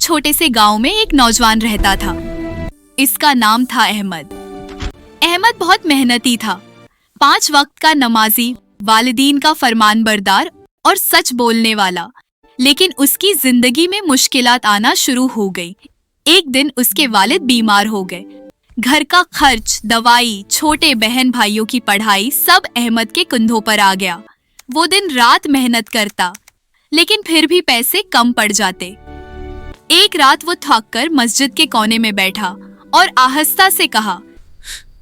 छोटे से गांव में एक नौजवान रहता था। इसका नाम था अहमद। अहमद बहुत मेहनती था, 5 वक्त का नमाजी, वालिदीन का फरमानबरदार और सच बोलने वाला। लेकिन उसकी जिंदगी में मुश्किलात आना शुरू हो गई। एक दिन उसके वालिद बीमार हो गए। घर का खर्च, दवाई, छोटे बहन भाइयों की पढ़ाई सब अहमद के कंधों पर आ गया। वो दिन रात मेहनत करता, लेकिन फिर भी पैसे कम पड़ जाते। एक रात वो थक कर मस्जिद के कोने में बैठा और आहिस्ता से कहा,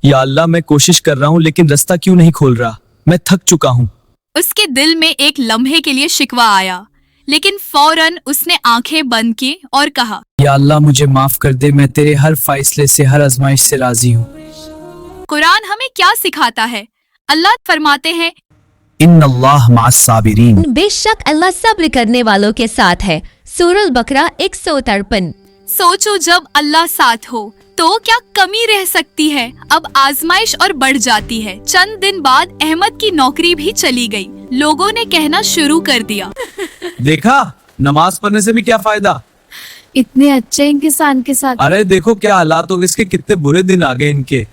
या अल्लाह, मैं कोशिश कर रहा हूँ लेकिन रास्ता क्यों नहीं खोल रहा? मैं थक चुका हूँ। उसके दिल में एक लम्हे के लिए शिकवा आया, लेकिन फौरन उसने आंखें बंद की और कहा, या अल्लाह, मुझे माफ कर दे, मैं तेरे हर फैसले से, हर आजमाइश से राजी हूँ। कुरान हमें क्या सिखाता है? अल्लाह फरमाते हैं, इन्नल्लाह मअस साबिरीन। बेशक अल्लाह सब्र करने वालों के साथ है। सूरह बकरा 153। सोचो जब अल्लाह साथ हो तो क्या कमी रह सकती है। अब आजमाइश और बढ़ जाती है। चंद दिन बाद अहमद की नौकरी भी चली गई। लोगों ने कहना शुरू कर दिया, देखा, नमाज पढ़ने से भी क्या फायदा? इतने अच्छे इंसान के साथ। अरे देखो क्या हालात हो, इसके कितने बुरे दिन आ गए इनके।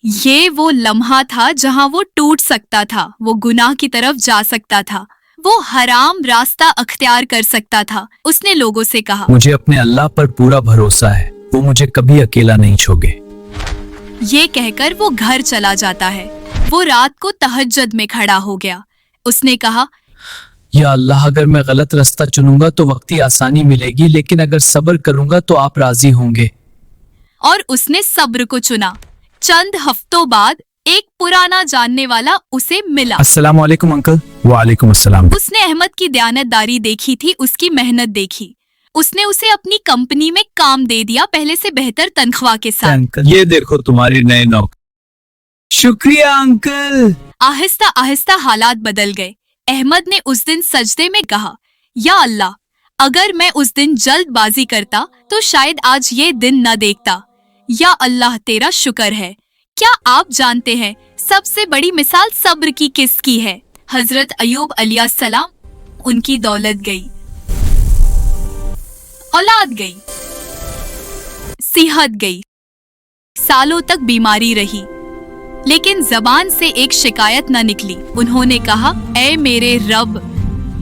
ये वो लम्हा था जहां वो टूट सकता था, वो गुनाह की तरफ जा सकता था, वो हराम रास्ता अख्तियार कर सकता था। उसने लोगों से कहा, मुझे अपने अल्लाह पर पूरा भरोसा है, वो मुझे कभी अकेला नहीं छोड़े। ये कहकर वो घर चला जाता है। वो रात को तहज्जुद में खड़ा हो गया। उसने कहा, या अल्लाह, अगर मैं गलत रास्ता चुनूंगा तो वक्ती आसानी मिलेगी, लेकिन अगर सब्र करूंगा तो आप राजी होंगे। और उसने सब्र को चुना। चंद हफ्तों बाद एक पुराना जानने वाला उसे मिला। अस्सलाम वालेकुम अंकल। वालेकुम अस्सलाम। उसने अहमद की दयानतदारी देखी थी, उसकी मेहनत देखी। उसने उसे अपनी कंपनी में काम दे दिया, पहले से बेहतर तनख्वाह के साथ। अंकल, ये देखो तुम्हारी नई नौकरी। शुक्रिया अंकल। आहिस्ता आहिस्ता हालात बदल गए। अहमद ने उस दिन सजदे में कहा, या अल्लाह, अगर मैं उस दिन जल्दबाजी करता तो शायद आज ये दिन न देखता। या अल्लाह, तेरा शुक्र है। क्या आप जानते हैं सबसे बड़ी मिसाल सब्र की किसकी है? हजरत अयूब अलैहिस्सलाम। उनकी दौलत गई, औलाद गई, सेहत गई, सालों तक बीमारी रही, लेकिन जबान से एक शिकायत न निकली। उन्होंने कहा, ऐ मेरे रब,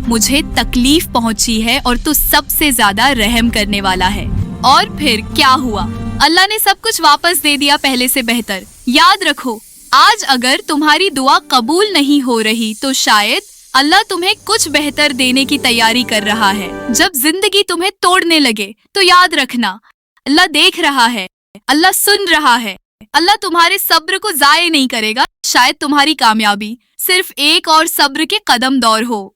मुझे तकलीफ पहुंची है और तू सबसे ज्यादा रहम करने वाला है। और फिर क्या हुआ? अल्लाह ने सब कुछ वापस दे दिया, पहले से बेहतर। याद रखो, आज अगर तुम्हारी दुआ कबूल नहीं हो रही तो शायद अल्लाह तुम्हें कुछ बेहतर देने की तैयारी कर रहा है। जब जिंदगी तुम्हें तोड़ने लगे तो याद रखना, अल्लाह देख रहा है, अल्लाह सुन रहा है। अल्लाह तुम्हारे सब्र को जाये नहीं करेगा। शायद तुम्हारी कामयाबी सिर्फ एक और सब्र के कदम दौर हो।